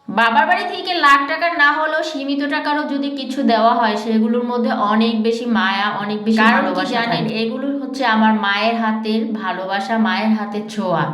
বাবার বাড়ি থেকে লাখ টাকার না হলেও সীমিত টাকারও যদি কিছু দেওয়া হয় সেগুলোর মধ্যে অনেক বেশি মায়া, অনেক বেশি ভালোবাসা জানেন। এগুলো হচ্ছে আমার মায়ের হাতের ভালোবাসা, মায়ের হাতের ছোঁয়া,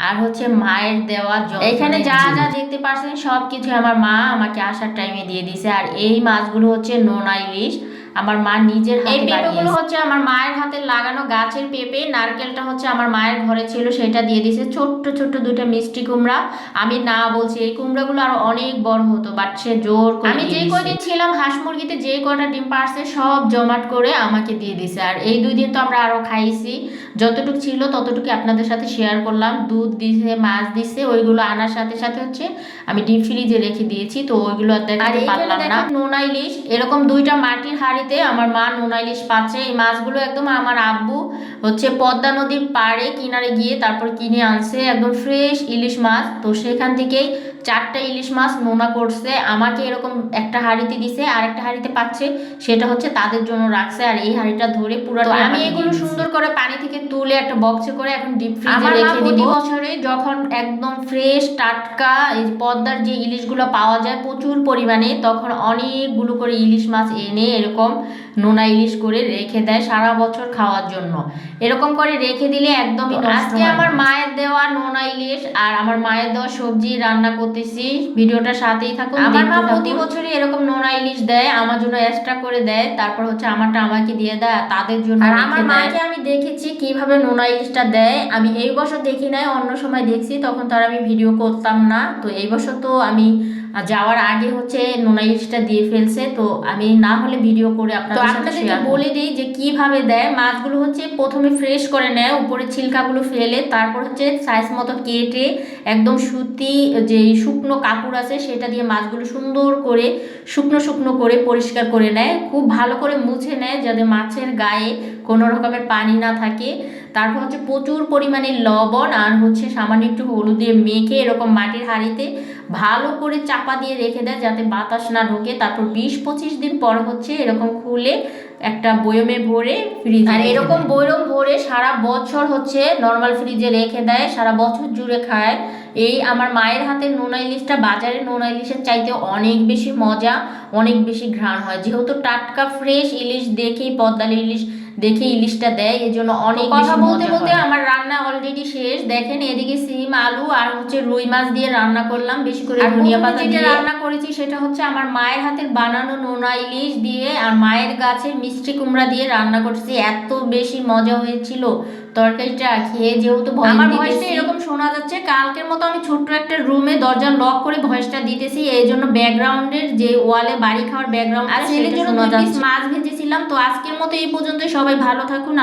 আর হচ্ছে মায়ের দেওয়া এখানে যা যা দেখতে পাচ্ছেন সব কিছু আমার মা আমাকে আসার টাইমে দিয়ে দিছে। আর এই মাছগুলো হচ্ছে নোনা ইলিশ, আমার মা নিজের হাতে। এই পেঁপেগুলো হচ্ছে আমার মায়ের হাতে লাগানো গাছের পেঁপে। নারকেলটা হচ্ছে আমার মায়ের ঘরে ছিল, সেটা দিয়ে দিছে। ছোট্ট ছোট্ট দুইটা মিষ্টি কুমড়া, আমি না বলছি এই কুমড়াগুলো আরো অনেক বড় হতো, বাট সে জোর করে আমি যে কয়দিন ছিলাম হাঁস মুরগিতে যে কয়টা ডিম পারছে সব জমাট করে আমাকে দিয়ে দিছে। আর এই 2 দিন তো আমরা আরো খাইছি, যতটুকু ছিল ততটুকু আপনাদের সাথে শেয়ার করলাম। দুধ দিছে, মাছ দিছে, ওইগুলো আনার সাথে সাথে হচ্ছে আমি ডিপ ফ্রিজে রেখে দিয়েছি, তো ওইগুলো আর দেখাতে পারলাম না। নোনা ইলিশ এরকম 2টা মাটির হাঁড়িতে আমার মা নোনা ইলিশ পাচ্ছে। এই মাছগুলো একদম আমার আব্বু হচ্ছে পদ্মা নদীর পাড়ে কিনারে গিয়ে তারপর কিনে আনছে, একদম ফ্রেশ ইলিশ মাছ। তো সেখান থেকেই 4টা ইলিশ মাছ নোনা করছে, আমাকে এরকম একটা হাঁড়িতে দিছে, আর একটা হাঁড়িতে পাচ্ছে সেটা হচ্ছে তাদের জন্য রাখছে। আর এই হাঁড়িটা ধরে পুরো আমি এগুলো সুন্দর করে পানি থেকে তুলে একটা বক্সে করে এখন ডিপ ফ্রিজে রেখে দিব। বছরে যখন একদম ফ্রেশ টাটকা এই পদ্মার যে ইলিশগুলো পাওয়া যায় প্রচুর পরিমাণে, তখন অনেকগুলো করে ইলিশ মাছ এনে এরকম নোনা ইলিশ করে রেখে দেয় সারা বছর খাওয়ার জন্য। এরকম করে রেখে দিলে একদমই নষ্ট হয় না। আজকে আমার মায়ের দেওয়া নোনা ইলিশ আর আমার মায়ের দেওয়া সবজি রান্না করতেছি, ভিডিওটা সাথেই থাকুন। আমার মা প্রতি বছরই এরকম নোনা ইলিশ দেয়, আমার জন্য এক্সট্রা করে দেয়, তারপর হচ্ছে আমারটা আমাকে দিয়ে দেয় তাদের জন্য। আর আমার মাকে আমি দেখেছি কিভাবে নোনা ইলিশটা দেয়, আমি এই বছর দেখি নাই, অন্য সময় দেখছি, তখন তো আর আমি ভিডিও করতাম না। তো এই বছর তো আমি যাওয়ার আগে হচ্ছে নোনা ইলিশটা দিয়ে ফেলছে, তো আমি না হলে ভিডিও করে আপনাদেরকে বলে দিই যে কিভাবে দেয়। মাছগুলো হচ্ছে প্রথমে ফ্রেশ করে নেয়, উপরে ছিলকাগুলো ফেলে, তারপর হচ্ছে সাইজ মতো কেটে একদম সুতি যে শুকনো কাপড় আছে সেটা দিয়ে মাছগুলো সুন্দর করে শুকনো শুকনো করে পরিষ্কার করে নেয়, খুব ভালো করে মুছে নেয় যাতে মাছের গায়ে কোনো রকমের পানি না থাকে। তারপর হচ্ছে প্রচুর পরিমাণে লবণ আর হচ্ছে সামান্য একটু হলুদ দিয়ে মেখে এরকম মাটির হাঁড়িতে ভালো করে চাপা দিয়ে রেখে দেয় যাতে বাতাস না ঢোকে। তারপর 20-25 দিন পর হচ্ছে এরকম খুলে একটা বয়মে ভরে ফ্রিজে, আর এরকম বয়ম ভরে সারা বছর হচ্ছে নর্মাল ফ্রিজে রেখে দেয়, সারা বছর জুড়ে খায়। এই আমার মায়ের হাতের নোনা ইলিশটা বাজারের নোনা ইলিশের চাইতে অনেক বেশি মজা, অনেক বেশি ঘ্রাণ হয়, যেহেতু টাটকা ফ্রেশ ইলিশ দেখেই পদ্মার ইলিশ দেখে ইলিশটা দেয়, এই জন্য অনেক কথা বলতে বলতে আমার রান্না অলরেডি শেষ। দেখেন এদিকে সিম আলু আর হচ্ছে রুই মাছ দিয়ে রান্না করলাম, বেশি করে ধনিয়া পাতা দিয়ে রান্না করেছি। সেটা হচ্ছে আমার মায়ের হাতের বানানো নোনা ইলিশ দিয়ে আর মায়ের গাছের মিষ্টি কুমড়া দিয়ে রান্না করছি, এত বেশি মজা হয়েছিল তরকারিটা খেয়ে। যেহেতু আমার ভয়েসটা এরকম শোনা যাচ্ছে, কালকের মতো আমি ছোট্ট একটা রুমে দরজা লক করে ভয়েসটা দিতেছি, এই জন্য ব্যাকগ্রাউন্ডের যে ওয়ালে বাড়ি খাওয়ার ব্যাকগ্রাউন্ড আছে সেটা শোনা যাচ্ছে। মাছ ভেজেছিলাম। তো আজকের মতো এই পর্যন্ত, সবাই ভালো থাকুন।